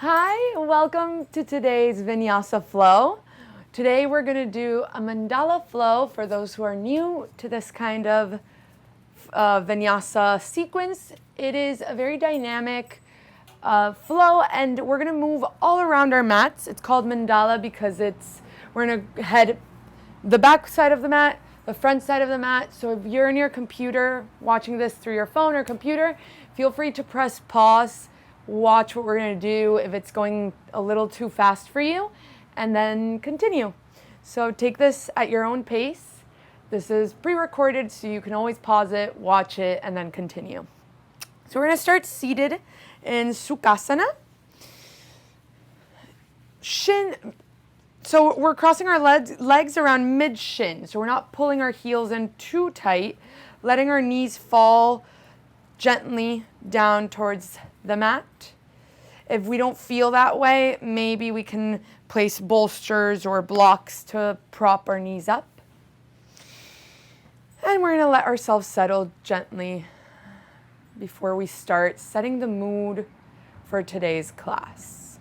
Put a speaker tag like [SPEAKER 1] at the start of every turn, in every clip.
[SPEAKER 1] Hi, welcome to today's Vinyasa flow. Today we're going to do a Mandala flow for those who are new to this kind of Vinyasa sequence. It is a very dynamic flow, and we're going to move all around our mats. It's called Mandala because we're going to head the back side of the mat, the front side of the mat. So if you're in your computer watching this through your phone or computer, feel free to press pause, watch what we're going to do if it's going a little too fast for you, and then continue. So take this at your own pace. This is pre-recorded, so you can always pause it, watch it, and then continue. So we're going to start seated in Sukhasana. So we're crossing our legs around mid-shin, so we're not pulling our heels in too tight, letting our knees fall gently down towards the mat. If we don't feel that way, maybe we can place bolsters or blocks to prop our knees up. And we're going to let ourselves settle gently before we start setting the mood for today's class.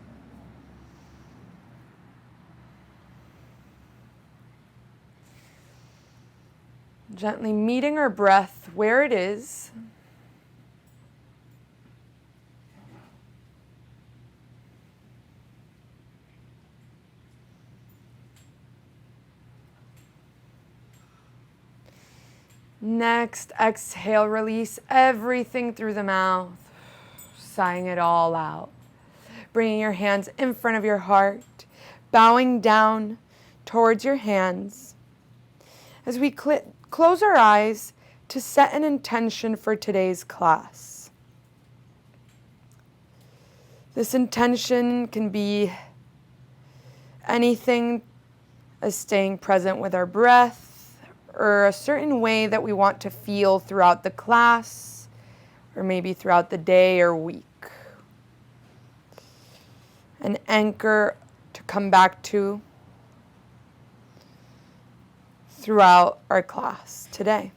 [SPEAKER 1] Gently meeting our breath where it is. Next, exhale, release everything through the mouth, sighing it all out. Bringing your hands in front of your heart, bowing down towards your hands. As we close our eyes to set an intention for today's class. This intention can be anything as staying present with our breath, or a certain way that we want to feel throughout the class, or maybe throughout the day or week. An anchor to come back to throughout our class today.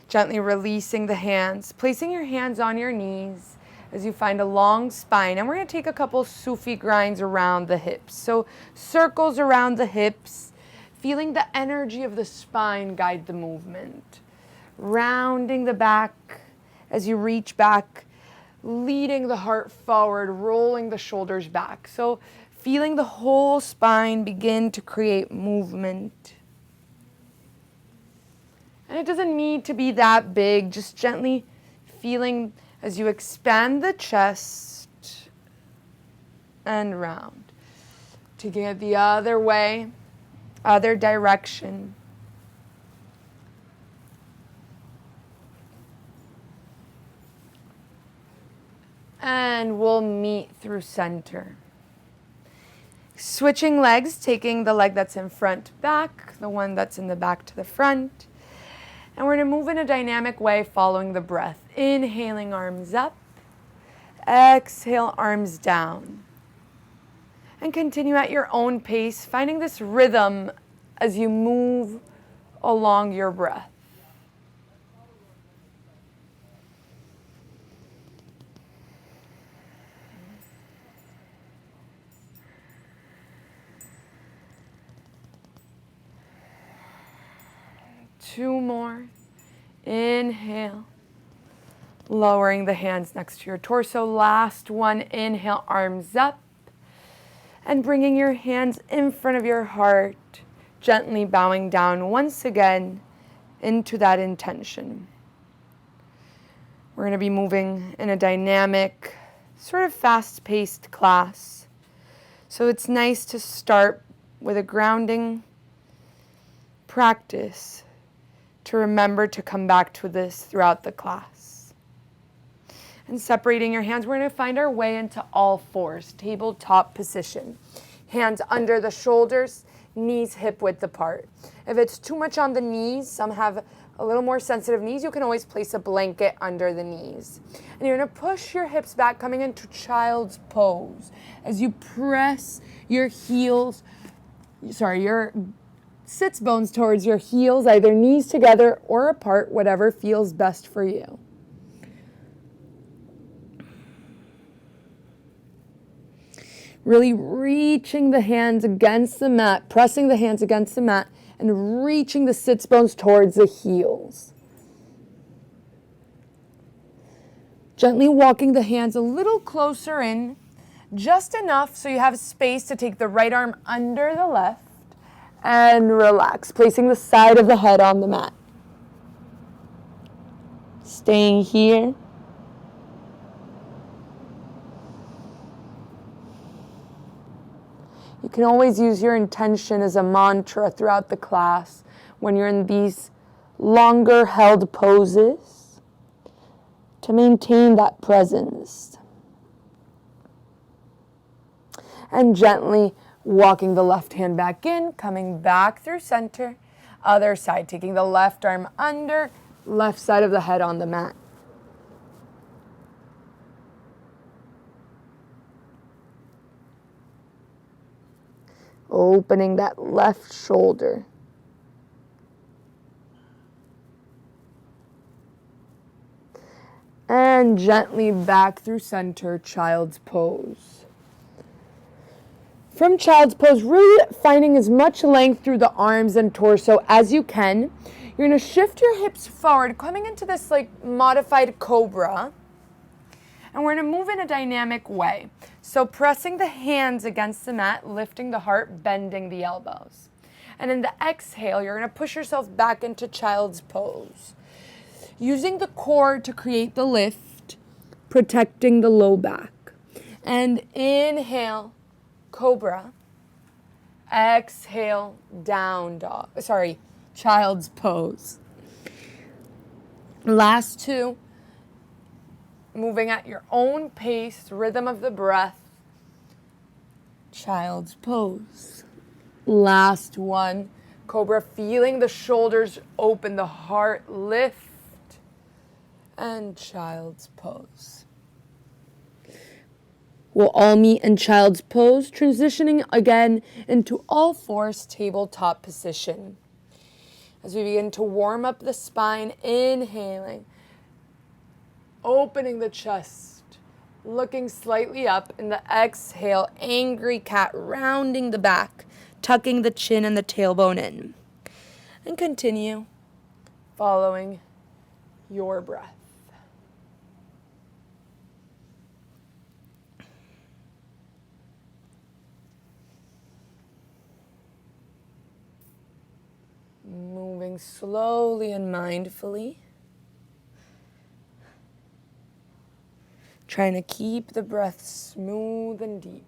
[SPEAKER 1] Gently releasing the hands, placing your hands on your knees as you find a long spine. And we're going to take a couple Sufi grinds around the hips. So circles around the hips, feeling the energy of the spine guide the movement. Rounding the back as you reach back, leading the heart forward, rolling the shoulders back. So feeling the whole spine begin to create movement. And it doesn't need to be that big, just gently feeling as you expand the chest and round. To get the other way. Other direction. And we'll meet through center. Switching legs, taking the leg that's in front back, the one that's in the back to the front. And we're going to move in a dynamic way following the breath. Inhaling, arms up. Exhale, arms down. And continue at your own pace, finding this rhythm as you move along your breath. Two more. Inhale. Lowering the hands next to your torso. Last one. Inhale, arms up. And bringing your hands in front of your heart, gently bowing down once again into that intention. We're going to be moving in a dynamic, sort of fast-paced class. So it's nice to start with a grounding practice to remember to come back to this throughout the class. And separating your hands, we're going to find our way into all fours, tabletop position. Hands under the shoulders, knees hip width apart. If it's too much on the knees, some have a little more sensitive knees, you can always place a blanket under the knees. And you're going to push your hips back, coming into child's pose. As you press your your sits bones towards your heels, either knees together or apart, whatever feels best for you. Really reaching the hands against the mat, pressing the hands against the mat, and reaching the sits bones towards the heels. Gently walking the hands a little closer in, just enough so you have space to take the right arm under the left and relax, placing the side of the head on the mat. Staying here. You can always use your intention as a mantra throughout the class when you're in these longer held poses to maintain that presence. And gently walking the left hand back in, coming back through center. Other side, taking the left arm under, left side of the head on the mat. Opening that left shoulder. And gently back through center, child's pose. From child's pose, really finding as much length through the arms and torso as you can. You're going to shift your hips forward, coming into this like modified cobra. And we're going to move in a dynamic way. So pressing the hands against the mat, lifting the heart, bending the elbows. And in the exhale, you're going to push yourself back into child's pose. Using the core to create the lift, protecting the low back. And inhale, cobra. Exhale, down dog. Child's pose. Last two. Moving at your own pace, rhythm of the breath. Child's pose. Last one. Cobra, feeling the shoulders open, the heart lift. And child's pose. We'll all meet in child's pose, transitioning again into all fours tabletop position. As we begin to warm up the spine, inhaling. Opening the chest, looking slightly up. In the exhale, angry cat, rounding the back, tucking the chin and the tailbone in. And continue following your breath. Moving slowly and mindfully. Trying to keep the breath smooth and deep.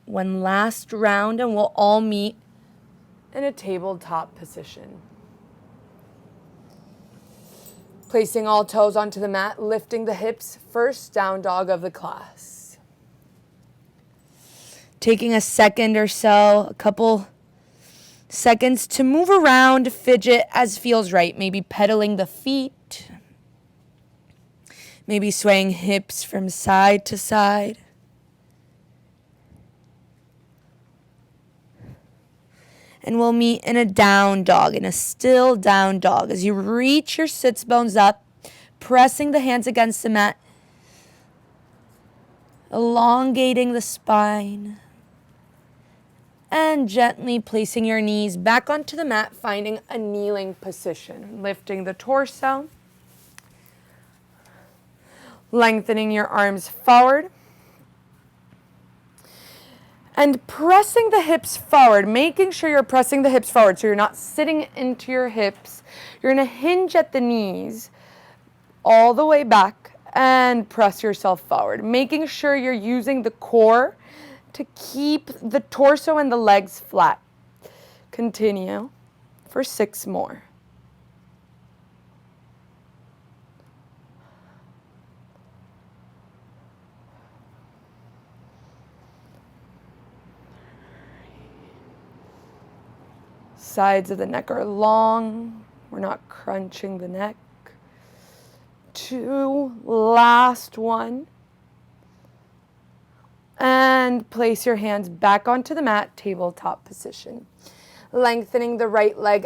[SPEAKER 1] One last round and we'll all meet in a tabletop position. Placing all toes onto the mat, lifting the hips, first down dog of the class. Taking a second or so, a couple seconds to move around, fidget as feels right. Maybe pedaling the feet. Maybe swaying hips from side to side. And we'll meet in a down dog, in a still down dog. As you reach your sits bones up, pressing the hands against the mat, elongating the spine. And gently placing your knees back onto the mat, finding a kneeling position. Lifting the torso. Lengthening your arms forward. And pressing the hips forward, making sure you're pressing the hips forward so you're not sitting into your hips. You're going to hinge at the knees all the way back and press yourself forward. Making sure you're using the core to keep the torso and the legs flat. Continue for 6 more. Sides of the neck are long. We're not crunching the neck. 2, last one. And place your hands back onto the mat, tabletop position. Lengthening the right leg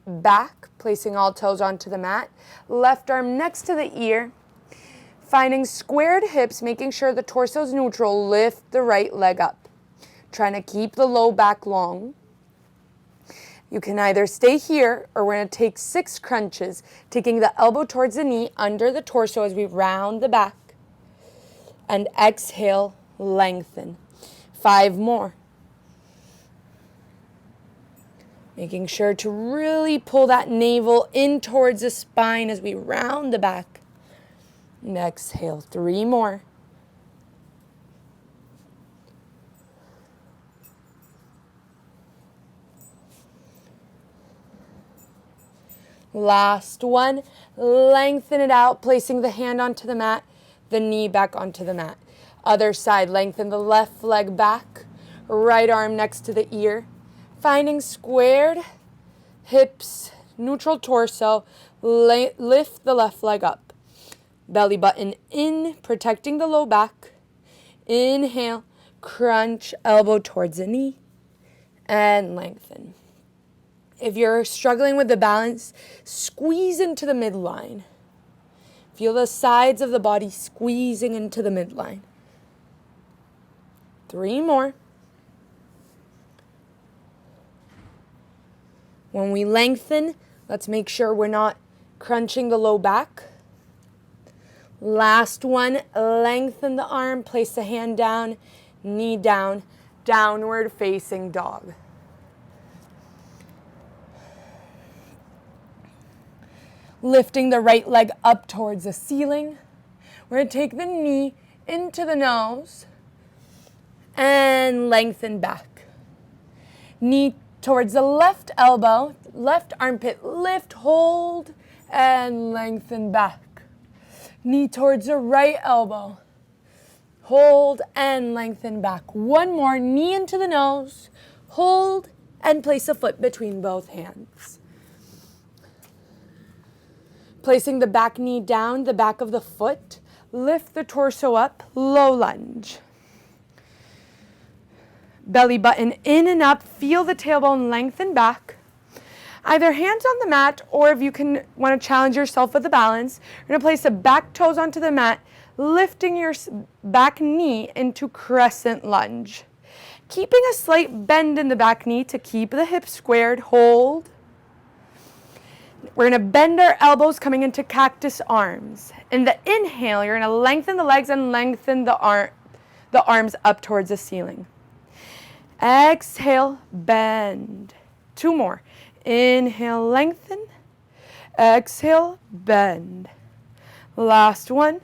[SPEAKER 1] back, placing all toes onto the mat. Left arm next to the ear. Finding squared hips, making sure the torso is neutral, lift the right leg up. Trying to keep the low back long. You can either stay here or we're going to take 6 crunches, taking the elbow towards the knee under the torso as we round the back. And exhale, lengthen. 5 more. Making sure to really pull that navel in towards the spine as we round the back. And exhale, 3 more. Last one. Lengthen it out, placing the hand onto the mat, the knee back onto the mat. Other side, lengthen the left leg back, right arm next to the ear. Finding squared hips, neutral torso, lift the left leg up. Belly button in, protecting the low back. Inhale, crunch, elbow towards the knee, and lengthen. If you're struggling with the balance, squeeze into the midline. Feel the sides of the body squeezing into the midline. 3 more. When we lengthen, let's make sure we're not crunching the low back. Last one, lengthen the arm, place the hand down, knee down, downward facing dog. Lifting the right leg up towards the ceiling. We're going to take the knee into the nose and lengthen back. Knee towards the left elbow, left armpit, lift, hold, and lengthen back. Knee towards the right elbow, hold, and lengthen back. One more, knee into the nose, hold, and place a foot between both hands. Placing the back knee down, the back of the foot, lift the torso up, low lunge. Belly button in and up, feel the tailbone lengthen back. Either hands on the mat, or if you want to challenge yourself with the balance, you're going to place the back toes onto the mat, lifting your back knee into crescent lunge. Keeping a slight bend in the back knee to keep the hips squared, hold. We're going to bend our elbows coming into cactus arms. In the inhale, you're going to lengthen the legs and lengthen the arms up towards the ceiling. Exhale, bend. 2 more. Inhale, lengthen. Exhale, bend. Last one.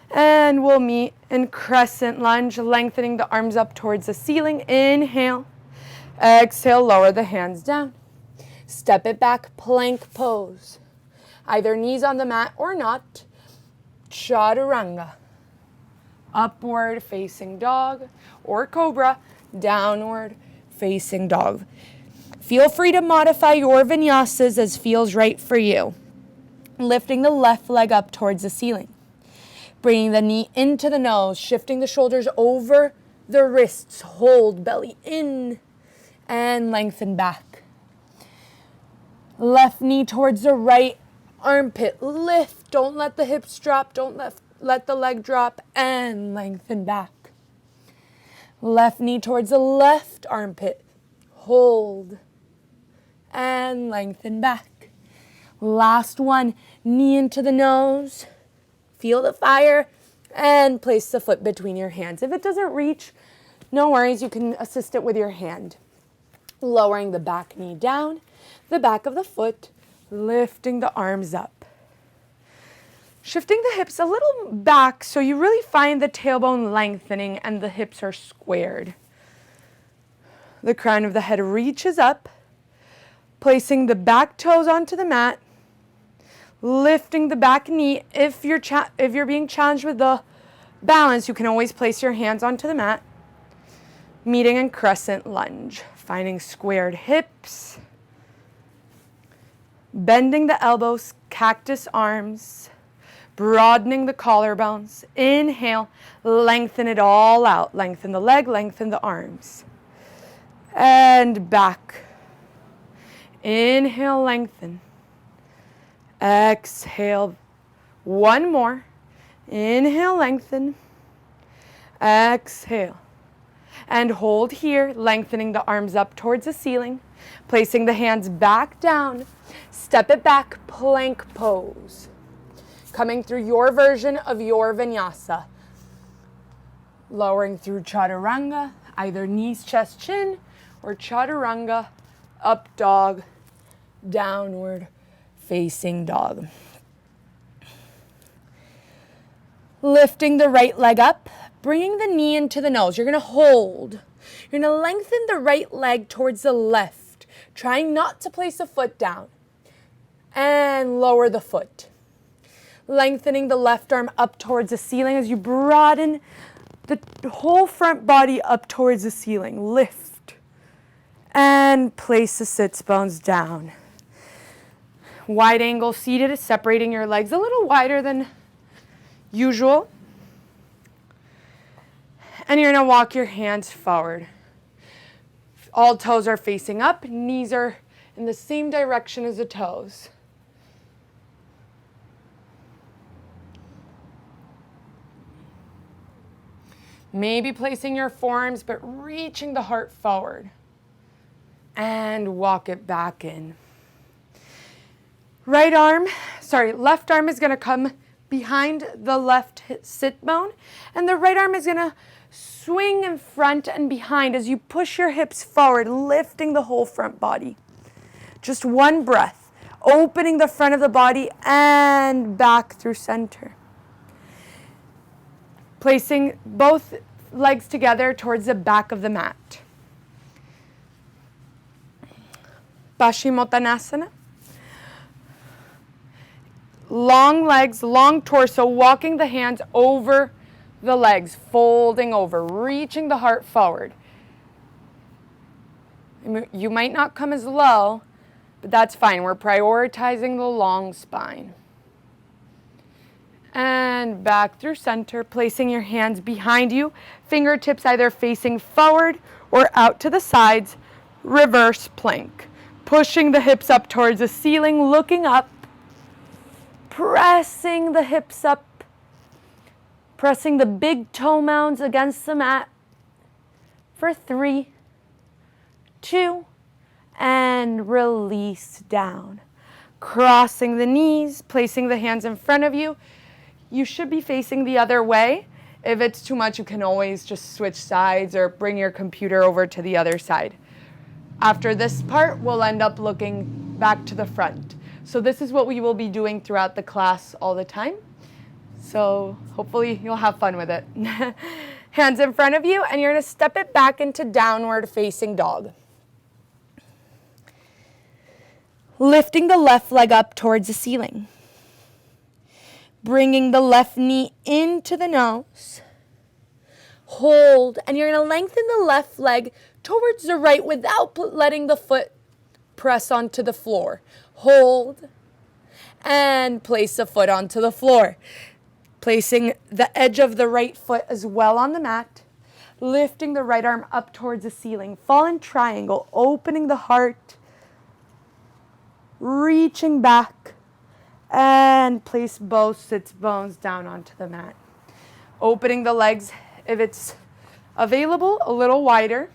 [SPEAKER 1] And we'll meet in crescent lunge, lengthening the arms up towards the ceiling. Inhale. Exhale, lower the hands down. Step it back, plank pose. Either knees on the mat or not. Chaturanga. Upward facing dog or cobra. Downward facing dog. Feel free to modify your vinyasas as feels right for you. Lifting the left leg up towards the ceiling. Bringing the knee into the nose, shifting the shoulders over the wrists. Hold belly in and lengthen back. Left knee towards the right armpit. Lift. Don't let the hips drop. Don't let the leg drop and lengthen back. Left knee towards the left armpit. Hold. And lengthen back. Last one. Knee into the nose. Feel the fire. And place the foot between your hands. If it doesn't reach, no worries. You can assist it with your hand. Lowering the back knee down. The back of the foot. Lifting the arms up. Shifting the hips a little back so you really find the tailbone lengthening and the hips are squared. The crown of the head reaches up, placing the back toes onto the mat, lifting the back knee. If you're being challenged with the balance, you can always place your hands onto the mat. Meeting in crescent lunge, finding squared hips, bending the elbows, cactus arms, broadening the collarbones. Inhale, lengthen it all out. Lengthen the leg, lengthen the arms. And back. Inhale, lengthen. Exhale. One more. Inhale, lengthen. Exhale. And hold here, lengthening the arms up towards the ceiling, placing the hands back down. Step it back, plank pose. Coming through your version of your vinyasa. Lowering through chaturanga, either knees, chest, chin, or chaturanga, up dog, downward facing dog. Lifting the right leg up, bringing the knee into the nose. You're going to hold. You're going to lengthen the right leg towards the left, trying not to place the foot down. And lower the foot. Lengthening the left arm up towards the ceiling as you broaden the whole front body up towards the ceiling. Lift. And place the sits bones down. Wide angle seated, separating your legs a little wider than usual. And you're going to walk your hands forward. All toes are facing up. Knees are in the same direction as the toes. Maybe placing your forearms, but reaching the heart forward. And walk it back in. Left arm is going to come behind the left sit bone, and the right arm is going to swing in front and behind as you push your hips forward, lifting the whole front body. Just one breath, opening the front of the body and back through center. Placing both legs together towards the back of the mat. Paschimottanasana. Long legs, long torso, walking the hands over the legs, folding over, reaching the heart forward. You might not come as low, but that's fine. We're prioritizing the long spine. And back through center, placing your hands behind you, fingertips either facing forward or out to the sides, reverse plank. Pushing the hips up towards the ceiling, looking up, pressing the hips up, pressing the big toe mounds against the mat for 3, 2, and release down. Crossing the knees, placing the hands in front of you. You should be facing the other way. If it's too much, you can always just switch sides or bring your computer over to the other side. After this part, we'll end up looking back to the front. So this is what we will be doing throughout the class all the time. So hopefully you'll have fun with it. Hands in front of you, and you're going to step it back into downward facing dog. Lifting the left leg up towards the ceiling. Bringing the left knee into the nose. Hold, and you're going to lengthen the left leg towards the right without letting the foot press onto the floor. Hold, and place the foot onto the floor. Placing the edge of the right foot as well on the mat. Lifting the right arm up towards the ceiling. Fallen triangle, opening the heart. Reaching back. And place both sits bones down onto the mat. Opening the legs, if it's available, a little wider.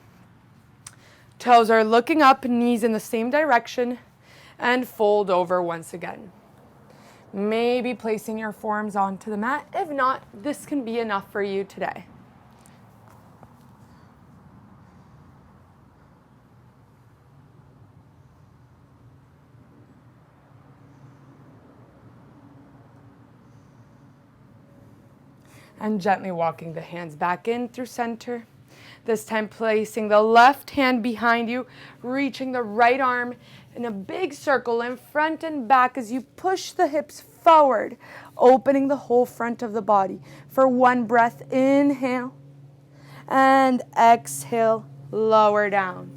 [SPEAKER 1] Toes are looking up, knees in the same direction, and fold over once again. Maybe placing your forearms onto the mat. If not, this can be enough for you today. And gently walking the hands back in through center. This time placing the left hand behind you, reaching the right arm in a big circle in front and back as you push the hips forward, opening the whole front of the body. For one breath, inhale, and exhale, lower down.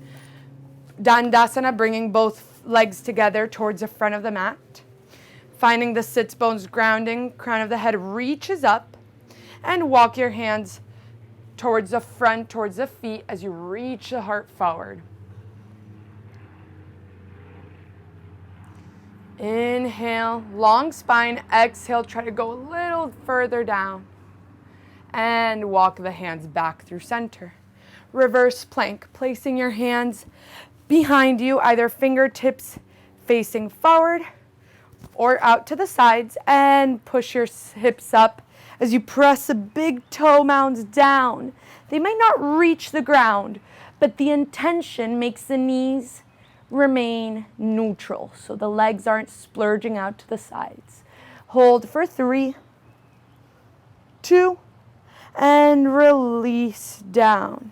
[SPEAKER 1] Dandasana, bringing both legs together towards the front of the mat. Finding the sits bones grounding, crown of the head reaches up. And walk your hands towards the front, towards the feet as you reach the heart forward. Inhale, long spine. Exhale, try to go a little further down. And walk the hands back through center. Reverse plank, placing your hands behind you, either fingertips facing forward or out to the sides, and push your hips up as you press the big toe mounds down. They might not reach the ground, but the intention makes the knees remain neutral, so the legs aren't splurging out to the sides. Hold for 3, 2, and release down.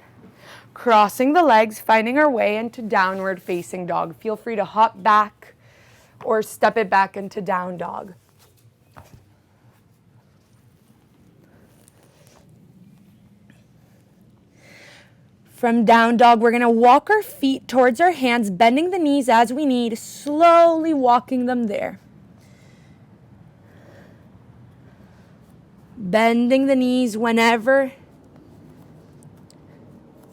[SPEAKER 1] Crossing the legs, finding our way into downward facing dog. Feel free to hop back or step it back into down dog. From down dog, we're going to walk our feet towards our hands, bending the knees as we need, slowly walking them there. Bending the knees whenever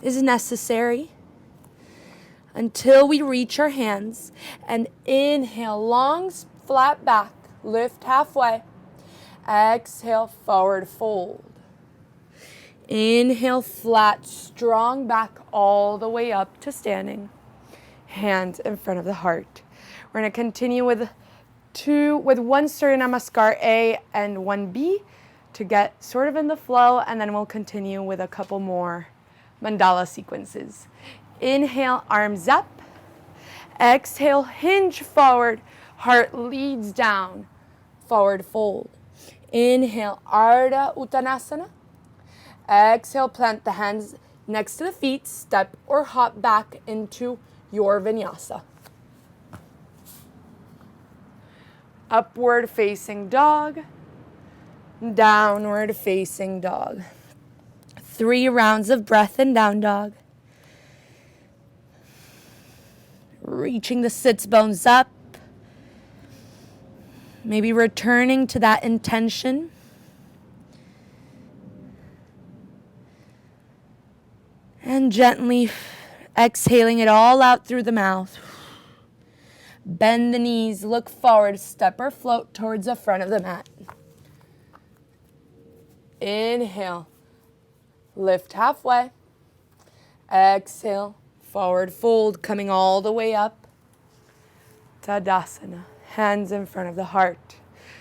[SPEAKER 1] is necessary until we reach our hands. And inhale, long, flat back, lift halfway. Exhale, forward fold. Inhale, flat, strong back all the way up to standing. Hands in front of the heart. We're going to continue with one Surya Namaskar A and one B to get sort of in the flow, and then we'll continue with a couple more Mandala sequences. Inhale, arms up. Exhale, hinge forward. Heart leads down. Forward fold. Inhale, Ardha Uttanasana. Exhale, plant the hands next to the feet. Step or hop back into your vinyasa. Upward facing dog. Downward facing dog. 3 rounds of breath in down dog. Reaching the sits bones up. Maybe returning to that intention. And gently exhaling it all out through the mouth. Bend the knees, look forward, step or float towards the front of the mat. Inhale, lift halfway. Exhale, forward fold, coming all the way up. Tadasana, hands in front of the heart.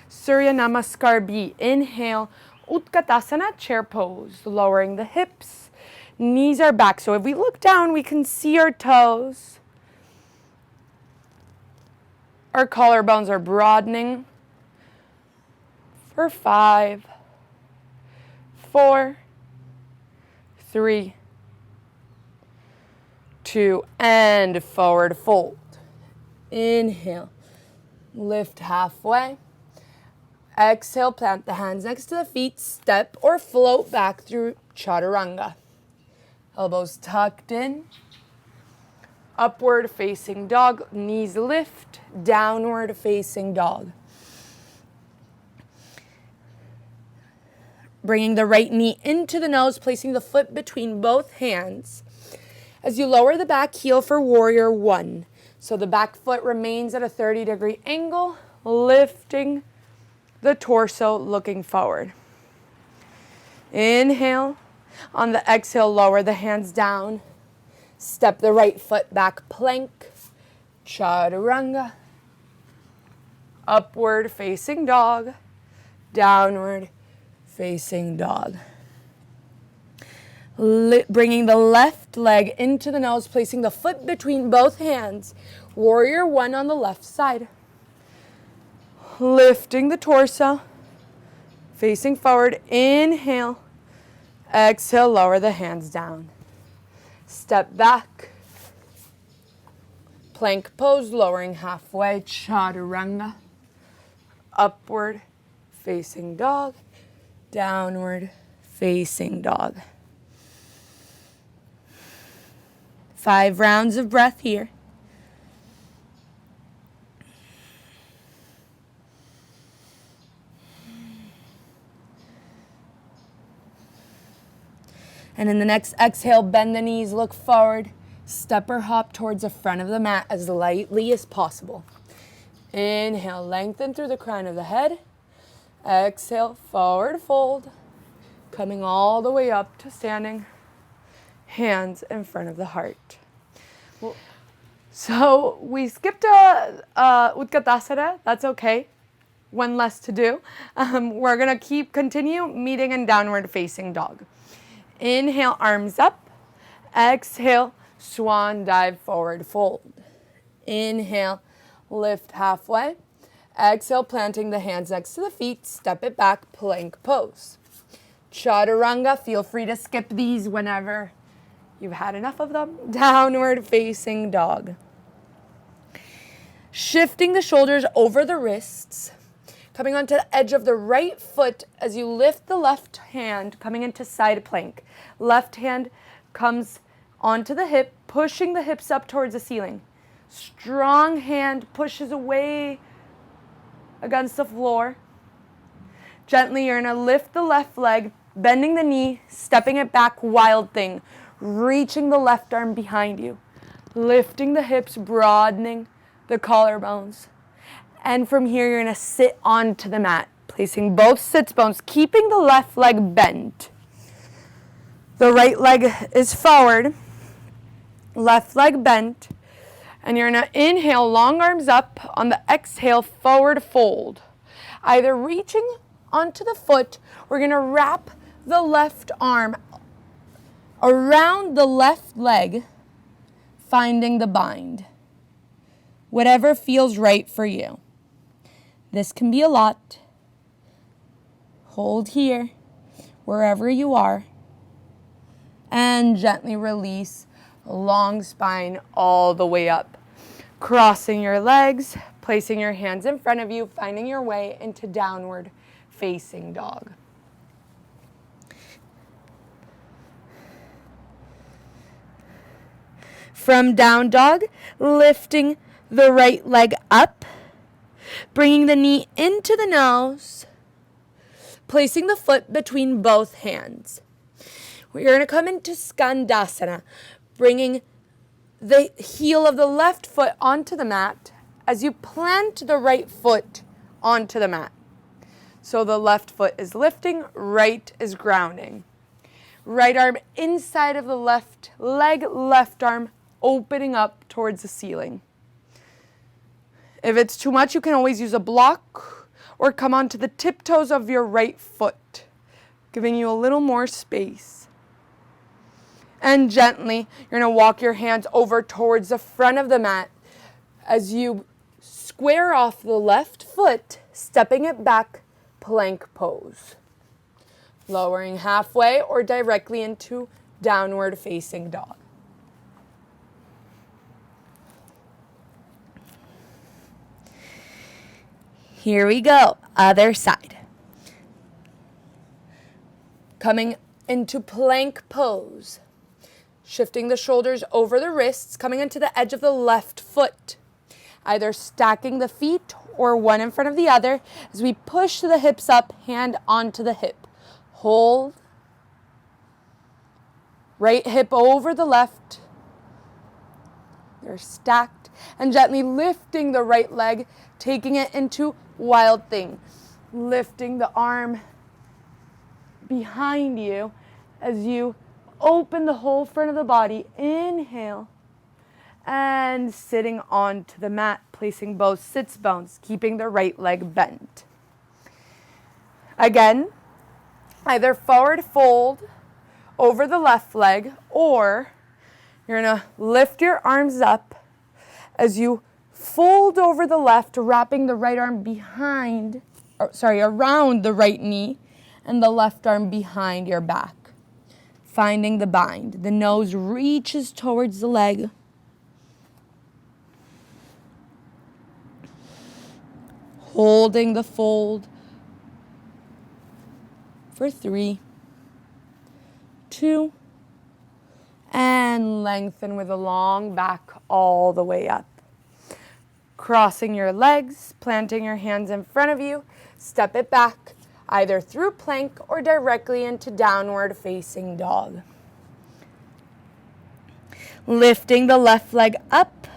[SPEAKER 1] Surya Namaskar B. Inhale, Utkatasana, chair pose, lowering the hips. Knees are back, so if we look down, we can see our toes. Our collarbones are broadening. For 5, 4, 3, 2, and forward fold. Inhale, lift halfway. Exhale, plant the hands next to the feet, step or float back through chaturanga. Elbows tucked in. Upward facing dog, knees lift, downward facing dog. Bringing the right knee into the nose, placing the foot between both hands. As you lower the back heel for warrior 1. So the back foot remains at a 30-degree angle, lifting the torso, looking forward. Inhale. On the exhale, lower the hands down. Step the right foot back, plank, chaturanga. Upward facing dog, downward facing dog. Bringing the left leg into the nose, placing the foot between both hands. Warrior 1 on the left side. Lifting the torso, facing forward. Inhale. Exhale, lower the hands down. Step back. Plank pose, lowering halfway, chaturanga. Upward facing dog, downward facing dog. 5 rounds of breath here. And in the next exhale, bend the knees, look forward, step or hop towards the front of the mat as lightly as possible. Inhale, lengthen through the crown of the head. Exhale, forward fold. Coming all the way up to standing. Hands in front of the heart. So we skipped Utkatasana. That's okay. One less to do. We're going to continue meeting in downward facing dog. Inhale, arms up. Exhale, swan dive, forward fold. Inhale, lift halfway. Exhale, planting the hands next to the feet. Step it back, plank pose. Chaturanga, feel free to skip these whenever you've had enough of them. Downward facing dog. Shifting the shoulders over the wrists. Coming onto the edge of the right foot as you lift the left hand, coming into side plank. Left hand comes onto the hip, pushing the hips up towards the ceiling. Strong hand pushes away against the floor. Gently, you're going to lift the left leg, bending the knee, stepping it back, wild thing. Reaching the left arm behind you. Lifting the hips, broadening the collarbones. And from here, you're going to sit onto the mat, placing both sits bones, keeping the left leg bent. The right leg is forward, left leg bent, and you're going to inhale, long arms up. On the exhale, forward fold. Either reaching onto the foot, we're going to wrap the left arm around the left leg, finding the bind. Whatever feels right for you. This can be a lot. Hold here, wherever you are, and gently release, long spine all the way up. Crossing your legs, placing your hands in front of you, finding your way into downward facing dog. From down dog, lifting the right leg up, bringing the knee into the nose, placing the foot between both hands. We're going to come into Skandasana, bringing the heel of the left foot onto the mat as you plant the right foot onto the mat. So the left foot is lifting, right is grounding. Right arm inside of the left leg, left arm opening up towards the ceiling. If it's too much, you can always use a block or come onto the tiptoes of your right foot, giving you a little more space. And gently, you're going to walk your hands over towards the front of the mat as you square off the left foot, stepping it back, plank pose. Lowering halfway or directly into downward facing dog. Here we go, other side. Coming into plank pose. Shifting the shoulders over the wrists, coming into the edge of the left foot. Either stacking the feet or one in front of the other as we push the hips up, hand onto the hip. Hold. Right hip over the left. They're stacked. And gently lifting the right leg, taking it into wild thing. Lifting the arm behind you as you open the whole front of the body. Inhale. And sitting onto the mat, placing both sits bones, keeping the right leg bent. Again, either forward fold over the left leg, or you're going to lift your arms up as you fold over the left, wrapping the right arm around the right knee, and the left arm behind your back. Finding the bind. The nose reaches towards the leg. Holding the fold for 3, 2, and lengthen with a long back all the way up. Crossing your legs, planting your hands in front of you, step it back, either through plank or directly into downward facing dog. Lifting the left leg up,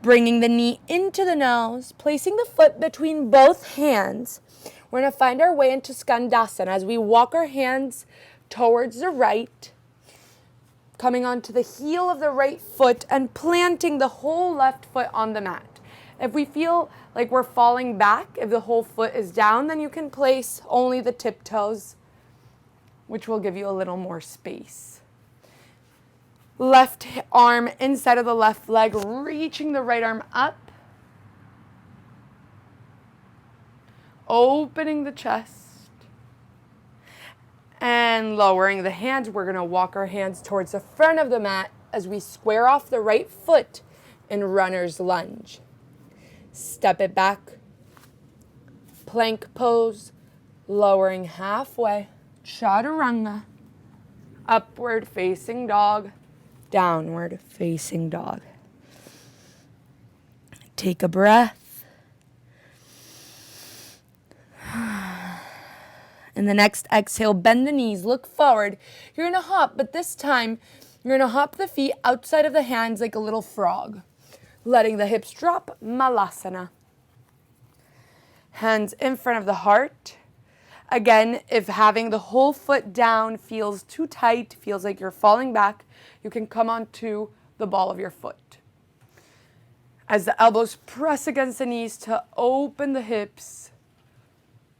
[SPEAKER 1] Bringing the knee into the nose, placing the foot between both hands. We're going to find our way into Skandasana as we walk our hands towards the right, coming onto the heel of the right foot and planting the whole left foot on the mat. If we feel like we're falling back, if the whole foot is down, then you can place only the tiptoes, which will give you a little more space. Left arm inside of the left leg, reaching the right arm up. Opening the chest. And lowering the hands. We're going to walk our hands towards the front of the mat as we square off the right foot in runner's lunge. Step it back. Plank pose. Lowering halfway. Chaturanga. Upward facing dog. Downward facing dog. Take a breath. And the next exhale, bend the knees, look forward. You're going to hop, but this time you're going to hop the feet outside of the hands like a little frog. Letting the hips drop, Malasana. Hands in front of the heart. Again, if having the whole foot down feels too tight, feels like you're falling back, you can come onto the ball of your foot. As the elbows press against the knees to open the hips,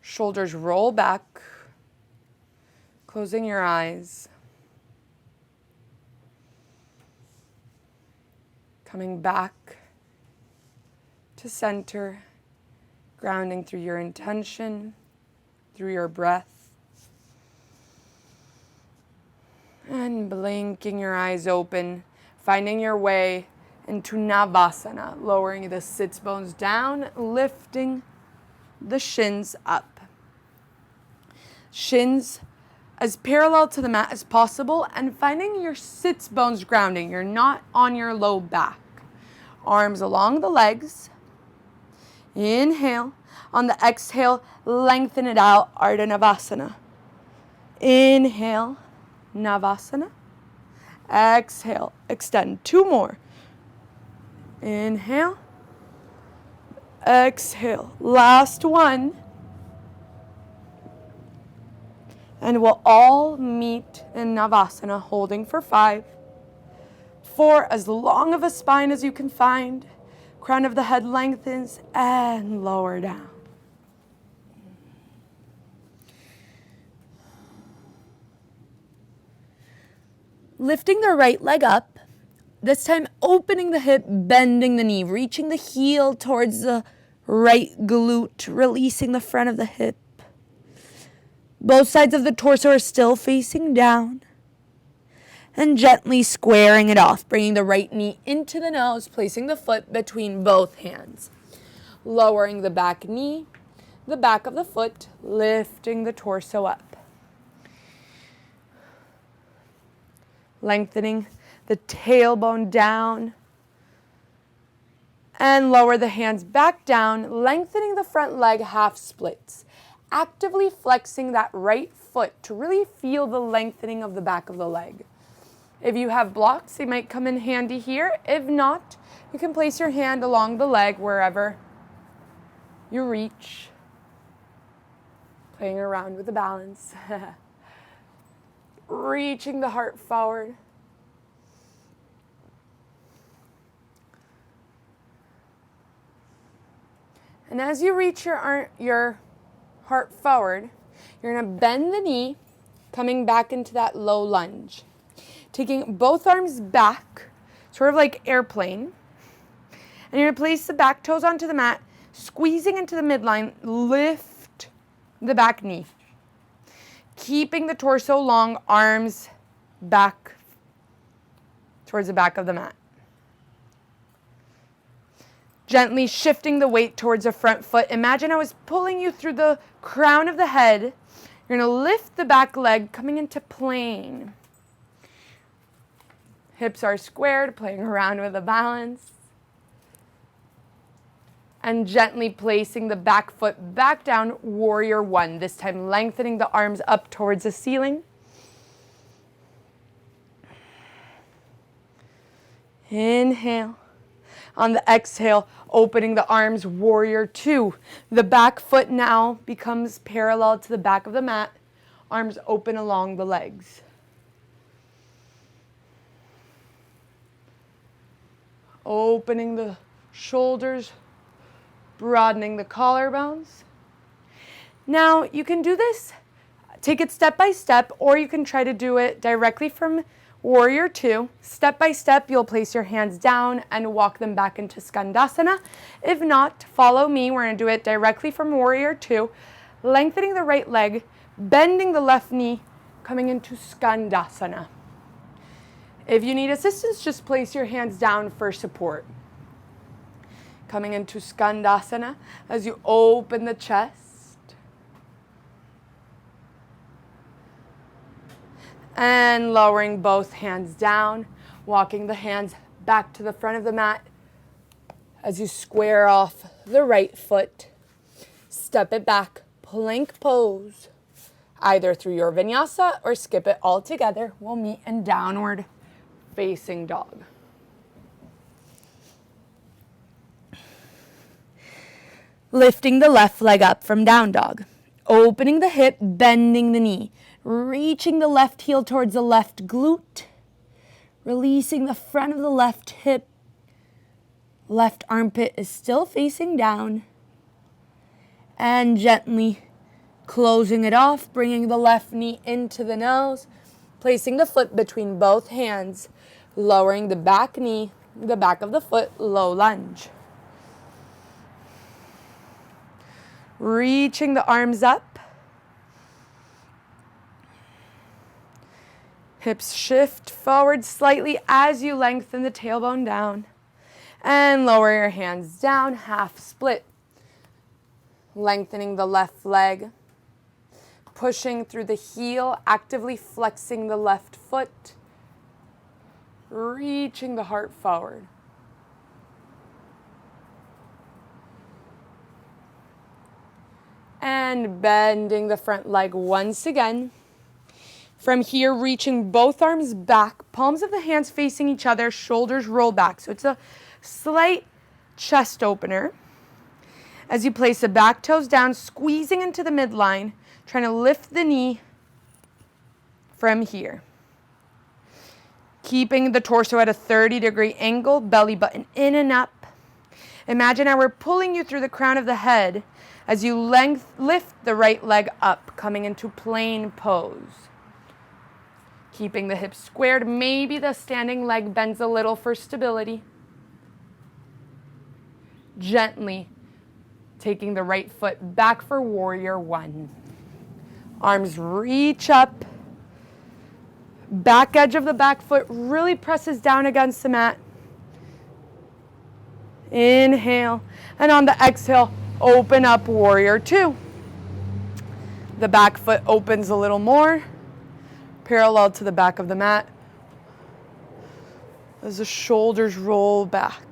[SPEAKER 1] shoulders roll back, closing your eyes. Coming back to center, grounding through your intention, through your breath. And blinking your eyes open, finding your way into Navasana, lowering the sits bones down, lifting the shins up. Shins as parallel to the mat as possible and finding your sits bones grounding. You're not on your low back. Arms along the legs. Inhale. On the exhale, lengthen it out, Ardha Navasana. Inhale, Navasana. Exhale, extend. 2 more. Inhale. Exhale. Last one. And we'll all meet in Navasana, holding for 5. 4, as long of a spine as you can find. Crown of the head lengthens and lower down. Lifting the right leg up. This time opening the hip, bending the knee, reaching the heel towards the right glute, releasing the front of the hip. Both sides of the torso are still facing down. And gently squaring it off, bringing the right knee into the nose, placing the foot between both hands. Lowering the back knee, the back of the foot, lifting the torso up. Lengthening the tailbone down. And lower the hands back down, lengthening the front leg half splits. Actively flexing that right foot to really feel the lengthening of the back of the leg. If you have blocks, they might come in handy here. If not, you can place your hand along the leg wherever you reach. Playing around with the balance. Reaching the heart forward. And as you reach your heart forward, you're going to bend the knee, coming back into that low lunge. Taking both arms back, sort of like airplane. And you're going to place the back toes onto the mat, squeezing into the midline, lift the back knee. Keeping the torso long, arms back towards the back of the mat. Gently shifting the weight towards the front foot. Imagine I was pulling you through the crown of the head. You're going to lift the back leg, coming into plane. Hips are squared, playing around with the balance. And gently placing the back foot back down, warrior 1. This time lengthening the arms up towards the ceiling. Inhale. On the exhale, opening the arms, warrior two. The back foot now becomes parallel to the back of the mat. Arms open along the legs. Opening the shoulders, broadening the collarbones. Now you can do this, take it step by step, or you can try to do it directly from warrior two. Step by step, you'll place your hands down and walk them back into Skandasana. If not, follow me. We're going to do it directly from warrior two, lengthening the right leg, bending the left knee, coming into Skandasana. If you need assistance, just place your hands down for support. Coming into Skandasana as you open the chest. And lowering both hands down, walking the hands back to the front of the mat as you square off the right foot. Step it back, plank pose. Either through your vinyasa or skip it all together. We'll meet in downward facing dog. Lifting the left leg up from down dog. Opening the hip, bending the knee. Reaching the left heel towards the left glute. Releasing the front of the left hip. Left armpit is still facing down. And gently closing it off, bringing the left knee into the nose. Placing the foot between both hands. Lowering the back knee, the back of the foot, low lunge. Reaching the arms up. Hips shift forward slightly as you lengthen the tailbone down. And lower your hands down, half split. Lengthening the left leg. Pushing through the heel, actively flexing the left foot. Reaching the heart forward. And bending the front leg once again. From here, reaching both arms back, palms of the hands facing each other, shoulders roll back. So it's a slight chest opener. As you place the back toes down, squeezing into the midline, trying to lift the knee from here. Keeping the torso at a 30-degree angle, belly button in and up. Imagine how we're pulling you through the crown of the head as you lift the right leg up, coming into plain pose. Keeping the hips squared. Maybe the standing leg bends a little for stability. Gently taking the right foot back for warrior one. Arms reach up. Back edge of the back foot really presses down against the mat. Inhale. And on the exhale, open up warrior two. The back foot opens a little more. Parallel to the back of the mat. As the shoulders roll back.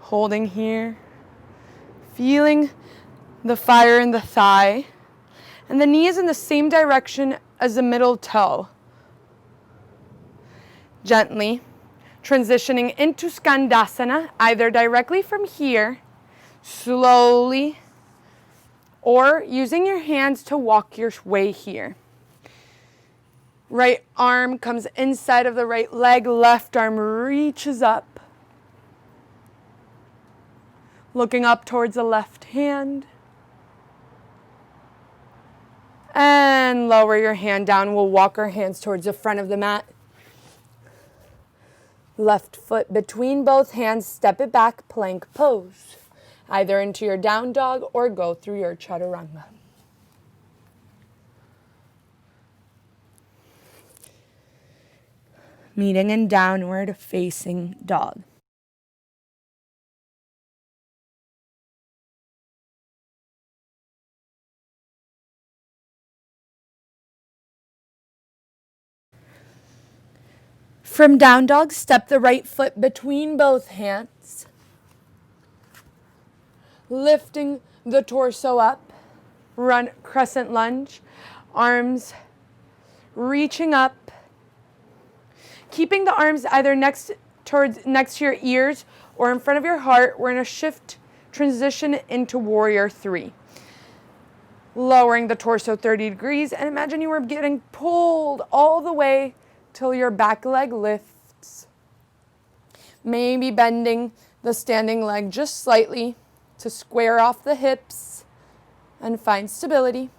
[SPEAKER 1] Holding here. Feeling the fire in the thigh. And the knee is in the same direction as the middle toe. Gently transitioning into Skandasana, either directly from here, slowly, or using your hands to walk your way here. Right arm comes inside of the right leg, left arm reaches up. Looking up towards the left hand. And lower your hand down. We'll walk our hands towards the front of the mat. Left foot between both hands, step it back, plank pose. Either into your down dog or go through your chaturanga. Meeting in downward facing dog. From down dog, step the right foot between both hands. Lifting the torso up. Run crescent lunge. Arms reaching up. Keeping the arms either next towards next to your ears or in front of your heart. We're going to transition into Warrior 3. Lowering the torso 30 degrees, and imagine you were getting pulled all the way till your back leg lifts. Maybe bending the standing leg just slightly to square off the hips and find stability.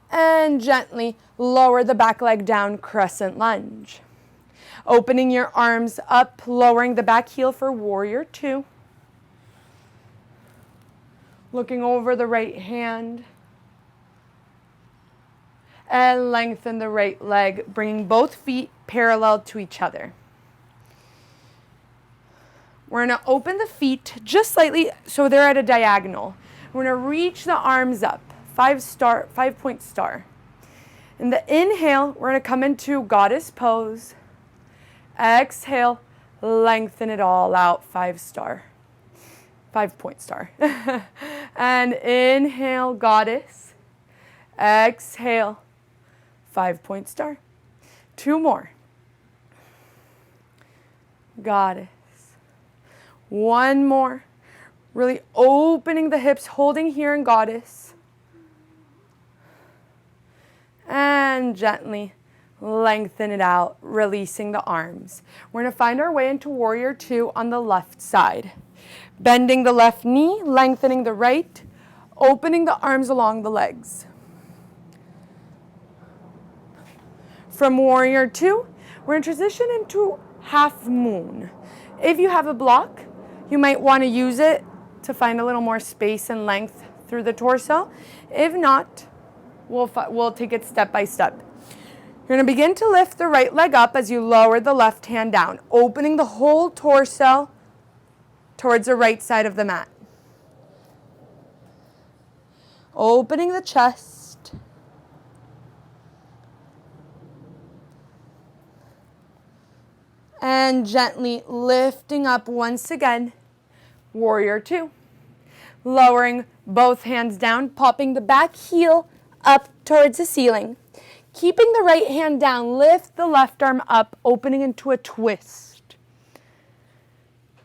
[SPEAKER 1] And gently lower the back leg down, Crescent Lunge. Opening your arms up, lowering the back heel for Warrior 2. Looking over the right hand. And lengthen the right leg, bringing both feet parallel to each other. We're going to open the feet just slightly so they're at a diagonal. We're going to reach the arms up, 5-point star. In the inhale, we're going to come into Goddess pose. Exhale, lengthen it all out, 5-point star. And inhale, Goddess. Exhale, 5-point star. 2 more. Goddess. 1 more. Really opening the hips, holding here in Goddess. And gently lengthen it out, releasing the arms. We're going to find our way into Warrior 2 on the left side. Bending the left knee, lengthening the right, opening the arms along the legs. From Warrior 2, we're going to transition into Half Moon. If you have a block, you might want to use it to find a little more space and length through the torso. If not, we'll take it step by step. You're going to begin to lift the right leg up as you lower the left hand down, opening the whole torso towards the right side of the mat. Opening the chest. And gently lifting up once again, Warrior 2. Lowering both hands down, popping the back heel up towards the ceiling. Keeping the right hand down, lift the left arm up, opening into a twist.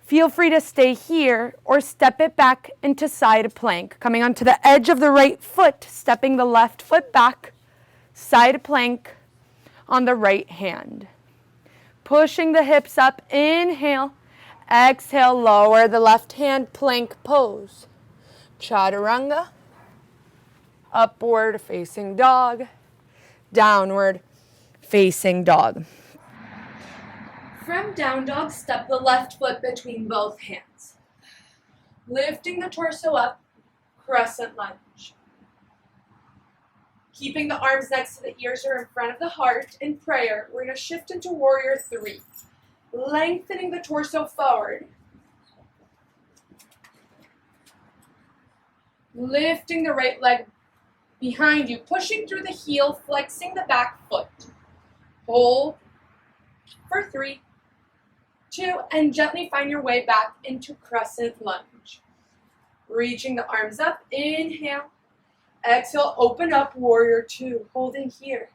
[SPEAKER 1] Feel free to stay here or step it back into side plank. Coming onto the edge of the right foot, stepping the left foot back, side plank on the right hand. Pushing the hips up, inhale, exhale, lower the left hand, plank pose. Chaturanga, upward facing dog, downward facing dog. From down dog, step the left foot between both hands. Lifting the torso up, Crescent Lunge. Keeping the arms next to the ears or in front of the heart in prayer, we're going to shift into Warrior 3. Lengthening the torso forward. Lifting the right leg behind you, pushing through the heel, flexing the back foot. Hold for 3, 2, and gently find your way back into Crescent Lunge. Reaching the arms up, inhale. Exhale, open up, Warrior 2, holding here.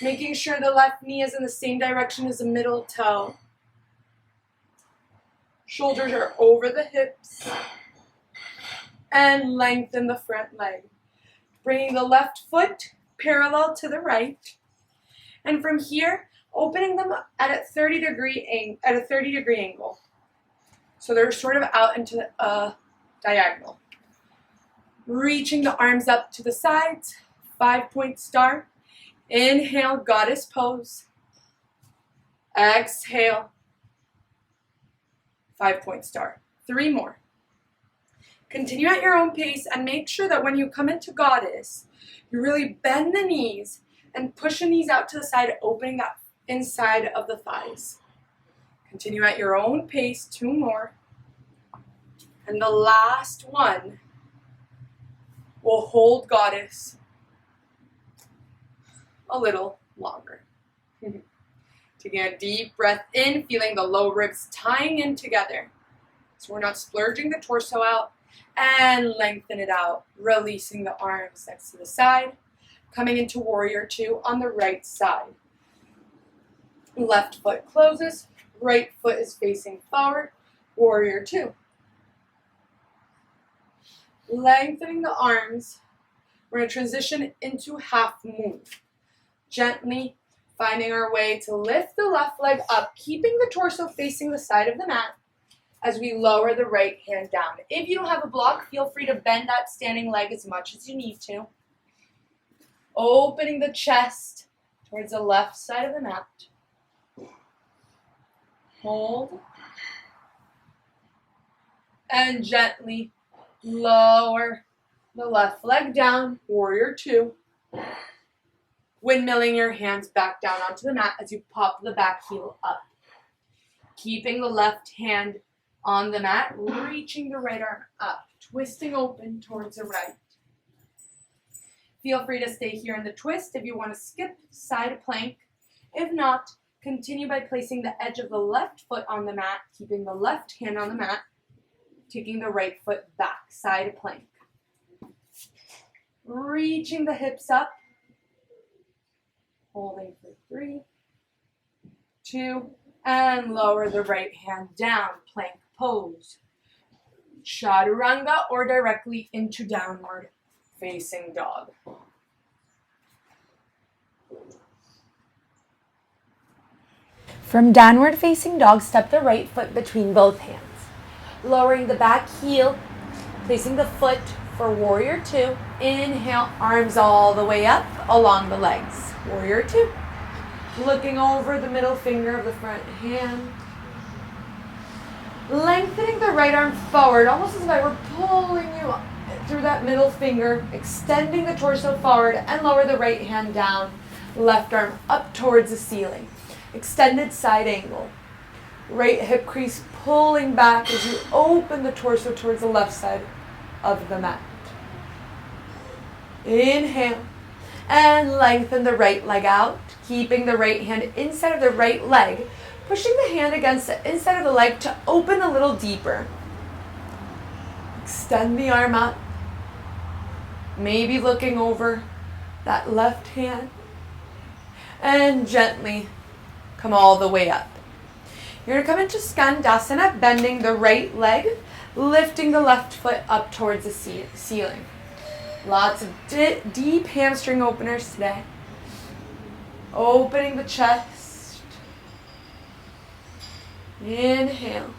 [SPEAKER 1] Making sure the left knee is in the same direction as the middle toe. Shoulders are over the hips. And lengthen the front leg. Bringing the left foot parallel to the right. And from here, opening them at a 30-degree angle. So they're sort of out into a diagonal. Reaching the arms up to the sides, 5-point star. Inhale, Goddess pose. Exhale, 5-point star. 3 more. Continue at your own pace and make sure that when you come into Goddess, you really bend the knees and push the knees out to the side, opening that inside of the thighs. Continue at your own pace, 2 more. And the last one. We'll hold Goddess a little longer. Taking a deep breath in, feeling the low ribs tying in together. So we're not splurging the torso out, and lengthen it out, releasing the arms next to the side, coming into Warrior 2 on the right side. Left foot closes, right foot is facing forward, warrior two. Lengthening the arms, we're going to transition into half moon. Gently finding our way to lift the left leg up, keeping the torso facing the side of the mat as we lower the right hand down. If you don't have a block, feel free to bend that standing leg as much as you need to. Opening the chest towards the left side of the mat. Hold. And gently lower the left leg down, warrior two. Windmilling your hands back down onto the mat as you pop the back heel up. Keeping the left hand on the mat, reaching the right arm up, twisting open towards the right. Feel free to stay here in the twist if you want to skip side plank. If not, continue by placing the edge of the left foot on the mat, keeping the left hand on the mat, taking the right foot back, side plank. Reaching the hips up, holding for 3, 2, and lower the right hand down, plank pose. Chaturanga or directly into downward facing dog. From downward facing dog, step the right foot between both hands. Lowering the back heel, placing the foot for warrior two. Inhale, arms all the way up along the legs. Warrior two. Looking over the middle finger of the front hand. Lengthening the right arm forward, almost as if I were pulling you up through that middle finger, extending the torso forward and lower the right hand down, left arm up towards the ceiling. Extended side angle. Right hip crease pulling back as you open the torso towards the left side of the mat. Inhale and lengthen the right leg out, keeping the right hand inside of the right leg, pushing the hand against the inside of the leg to open a little deeper. Extend the arm up, maybe looking over that left hand, and gently come all the way up. You're going to come into Skandasana, bending the right leg, lifting the left foot up towards the ceiling. Lots of deep hamstring openers today. Opening the chest. Inhale.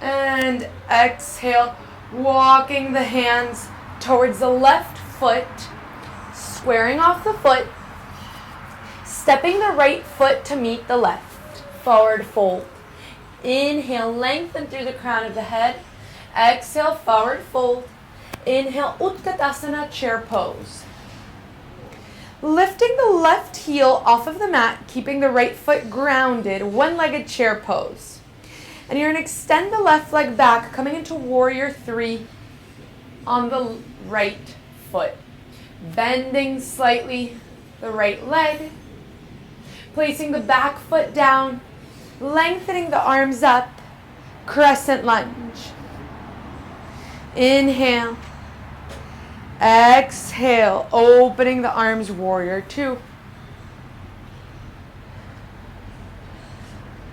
[SPEAKER 1] And exhale, walking the hands towards the left foot, squaring off the foot, stepping the right foot to meet the left. Forward fold. Inhale, lengthen through the crown of the head. Exhale, forward fold. Inhale, Utkatasana, chair pose. Lifting the left heel off of the mat, keeping the right foot grounded, one-legged chair pose. And you're going to extend the left leg back, coming into warrior three on the right foot. Bending slightly the right leg, placing the back foot down, lengthening the arms up, crescent lunge. Inhale. Exhale, opening the arms, warrior two.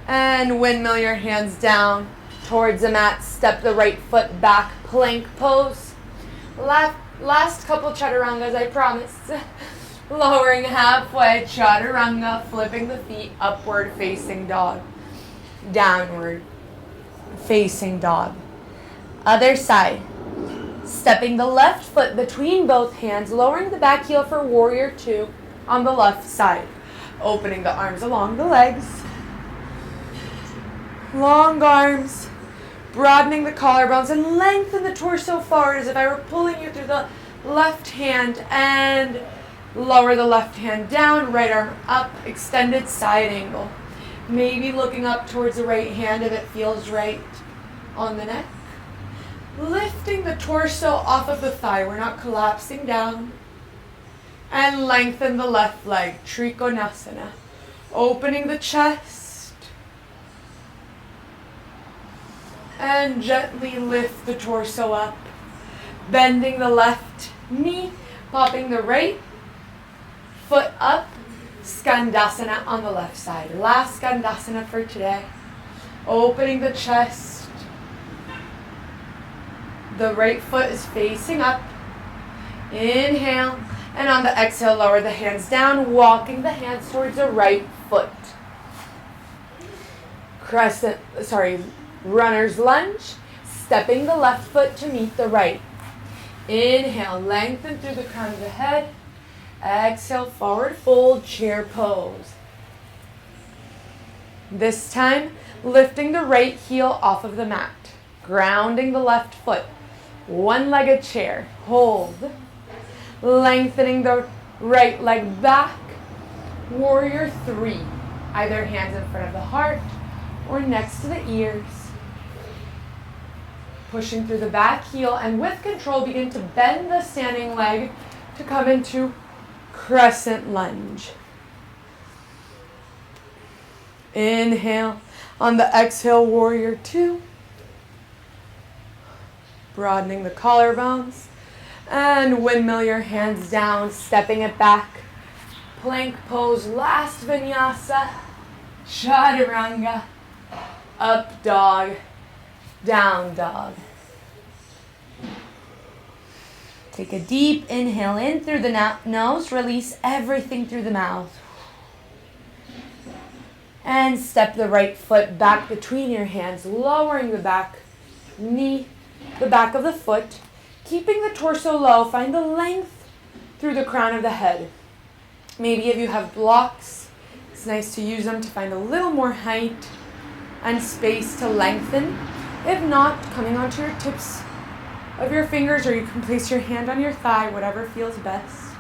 [SPEAKER 1] And windmill your hands down towards the mat. Step the right foot back, plank pose. Last couple chaturangas, I promise. Lowering halfway, chaturanga, flipping the feet, upward facing dog. Downward facing dog. Other side. Stepping the left foot between both hands, lowering the back heel for warrior two on the left side. Opening the arms along the legs. Long arms, broadening the collarbones, and lengthen the torso forward as if I were pulling you through the left hand, and lower the left hand down, right arm up, extended side angle. Maybe looking up towards the right hand if it feels right on the neck. Lifting the torso off of the thigh. We're not collapsing down. And lengthen the left leg. Trikonasana. Opening the chest. And gently lift the torso up. Bending the left knee. Popping the right foot up Skandasana on the left side. Last Skandasana for today. Opening the chest. The right foot is facing up. Inhale. And on the exhale, lower the hands down, walking the hands towards the right foot. Runner's lunge. Stepping the left foot to meet the right. Inhale, lengthen through the crown of the head. Exhale, forward fold, chair pose. This time, lifting the right heel off of the mat. Grounding the left foot. One-legged chair. Hold. Lengthening the right leg back. Warrior 3. Either hands in front of the heart or next to the ears. Pushing through the back heel, and with control, begin to bend the standing leg to come into Crescent Lunge. Inhale. On the exhale, Warrior 2. Broadening the collarbones. And windmill your hands down, stepping it back. Plank pose, last vinyasa. Chaturanga. Up dog. Down dog. Take a deep inhale in through the nose. Release everything through the mouth. And step the right foot back between your hands, lowering the back knee, the back of the foot. Keeping the torso low, find the length through the crown of the head. Maybe if you have blocks, it's nice to use them to find a little more height and space to lengthen. If not, coming onto your tips of your fingers, or you can place your hand on your thigh, whatever feels best.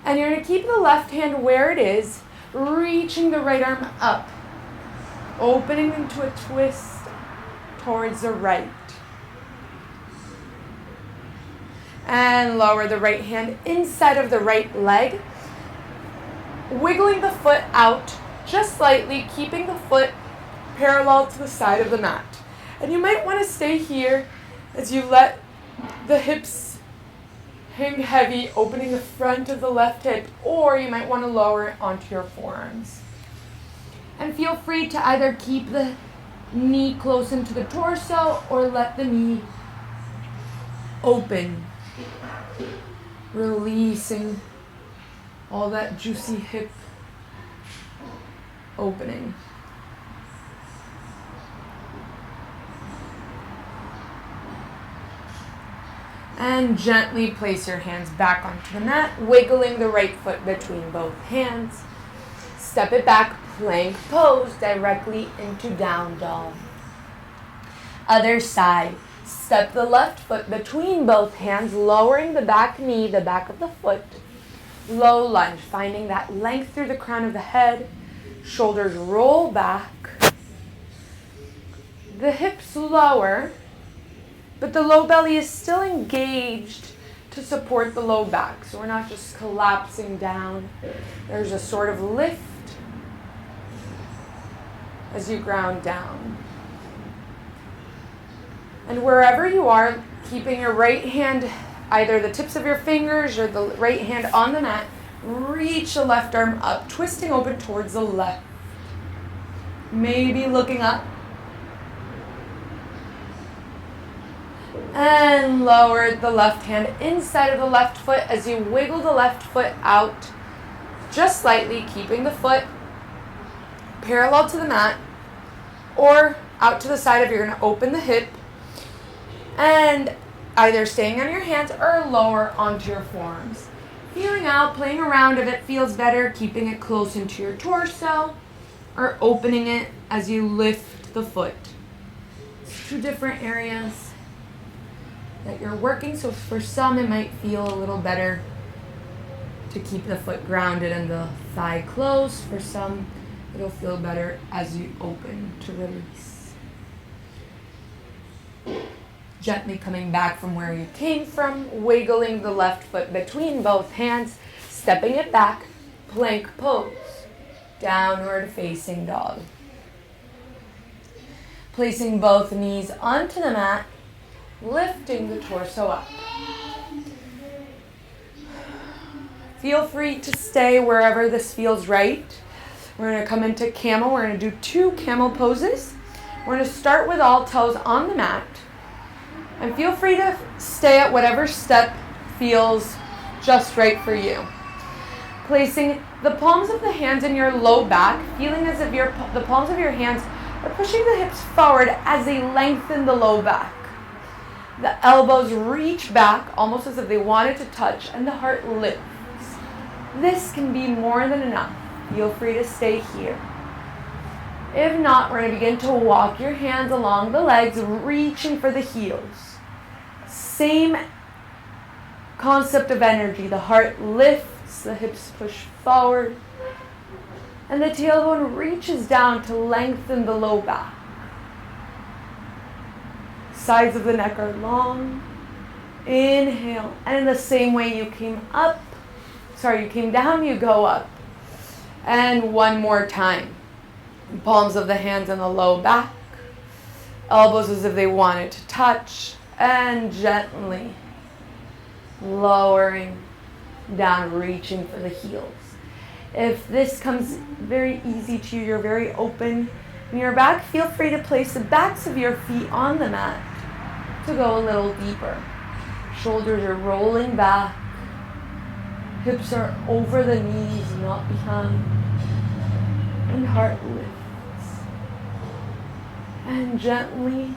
[SPEAKER 1] And you're going to keep the left hand where it is, reaching the right arm up, opening into a twist towards the right. And lower the right hand inside of the right leg, wiggling the foot out just slightly, keeping the foot parallel to the side of the mat. And you might want to stay here as you let the hips hang heavy, opening the front of the left hip, or you might want to lower it onto your forearms. And feel free to either keep the knee close into the torso or let the knee open, releasing all that juicy hip opening. And gently place your hands back onto the mat, wiggling the right foot between both hands. Step it back, plank pose, directly into down dog. Other side. Step the left foot between both hands, lowering the back knee, the back of the foot. Low lunge, finding that length through the crown of the head. Shoulders roll back. The hips lower, but the low belly is still engaged to support the low back. So we're not just collapsing down. There's a sort of lift as you ground down. And wherever you are, keeping your right hand, either the tips of your fingers or the right hand on the mat, reach the left arm up, twisting open towards the left. Maybe looking up. And lower the left hand inside of the left foot as you wiggle the left foot out just slightly, keeping the foot parallel to the mat or out to the side if you're going to open the hip, and either staying on your hands or lower onto your forearms. Feeling out, playing around if it feels better, keeping it close into your torso or opening it as you lift the foot. It's two different areas that you're working, so for some it might feel a little better to keep the foot grounded and the thigh closed. For some, it'll feel better as you open to release. Gently coming back from where you came from, wiggling the left foot between both hands, stepping it back, plank pose, downward facing dog. Placing both knees onto the mat, lifting the torso up. Feel free to stay wherever this feels right. We're going to come into camel. We're going to do 2 camel poses. We're going to start with all toes on the mat. And feel free to stay at whatever step feels just right for you. Placing the palms of the hands in your low back, feeling as if the palms of your hands are pushing the hips forward as they lengthen the low back. The elbows reach back almost as if they wanted to touch, and the heart lifts. This can be more than enough. Feel free to stay here. If not, we're going to begin to walk your hands along the legs, reaching for the heels. Same concept of energy. The heart lifts, the hips push forward, and the tailbone reaches down to lengthen the low back. Sides of the neck are long. Inhale, and in the same way you came down, you go up. And one more time. Palms of the hands on the low back. Elbows as if they wanted to touch. And gently lowering down, reaching for the heels. If this comes very easy to you, you're very open in your back, feel free to place the backs of your feet on the mat to go a little deeper. Shoulders are rolling back. Hips are over the knees, not behind. And heart lifts. And gently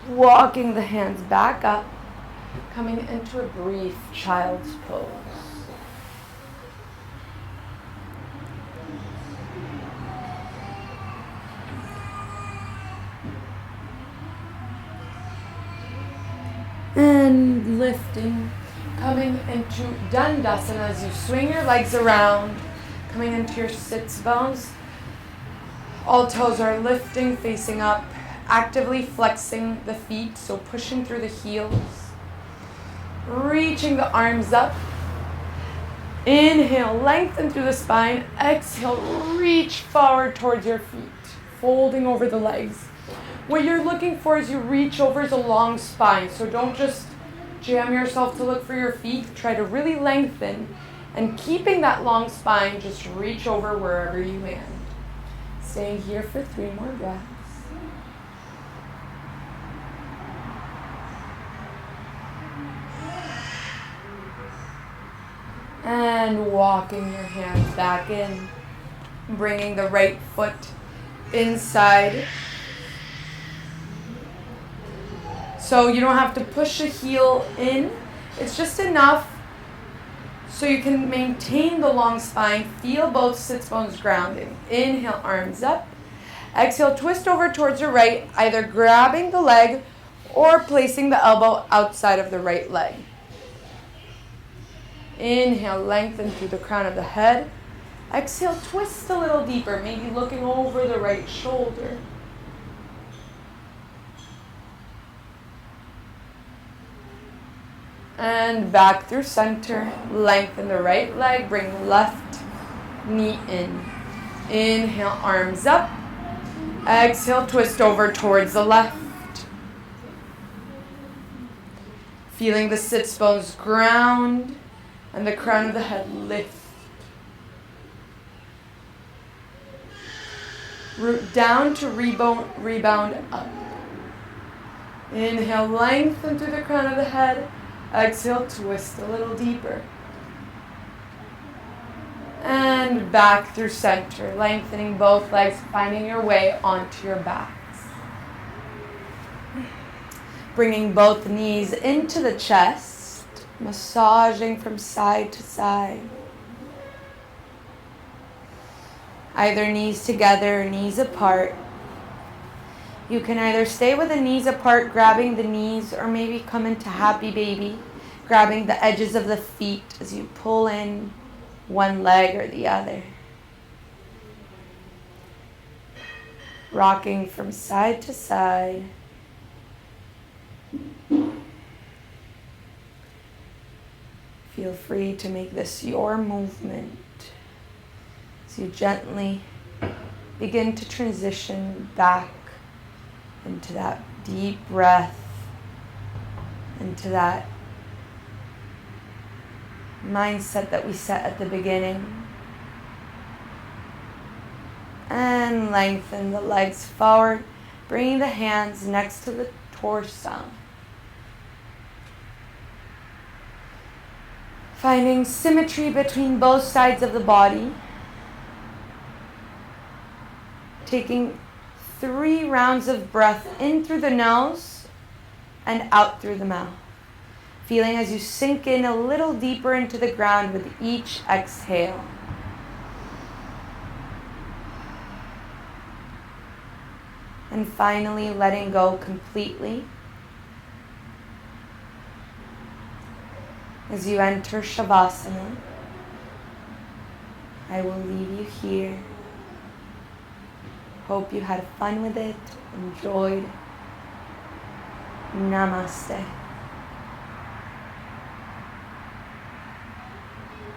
[SPEAKER 1] walking the hands back up, coming into a brief child's pose. And lifting, coming into Dandasana as you swing your legs around, coming into your sits bones. All toes are lifting, facing up, actively flexing the feet, so pushing through the heels. Reaching the arms up. Inhale, lengthen through the spine. Exhale, reach forward towards your feet, folding over the legs. What you're looking for as you reach over is a long spine, so don't just jam yourself to look for your feet. Try to really lengthen, and keeping that long spine, just reach over wherever you land. Staying here for 3 more breaths. And walking your hands back in, bringing the right foot inside. So you don't have to push a heel in. It's just enough so you can maintain the long spine. Feel both sits bones grounding. Inhale, arms up. Exhale, twist over towards your right, either grabbing the leg or placing the elbow outside of the right leg. Inhale, lengthen through the crown of the head. Exhale, twist a little deeper, maybe looking over the right shoulder. And back through center. Lengthen the right leg. Bring left knee in. Inhale, arms up. Exhale, twist over towards the left. Feeling the sits bones ground and the crown of the head lift. Root down to rebound up. Inhale, lengthen through the crown of the head. Exhale, twist a little deeper. And back through center, lengthening both legs, finding your way onto your backs. Bringing both knees into the chest, massaging from side to side. Either knees together or knees apart. You can either stay with the knees apart, grabbing the knees, or maybe come into happy baby, grabbing the edges of the feet as you pull in one leg or the other. Rocking from side to side. Feel free to make this your movement as you gently begin to transition back into that deep breath, into that mindset that we set at the beginning. And lengthen the legs forward, bringing the hands next to the torso. Finding symmetry between both sides of the body. Taking 3 rounds of breath in through the nose and out through the mouth. Feeling as you sink in a little deeper into the ground with each exhale. And finally letting go completely. As you enter Savasana, I will leave you here. Hope you had fun with it, enjoyed. Namaste.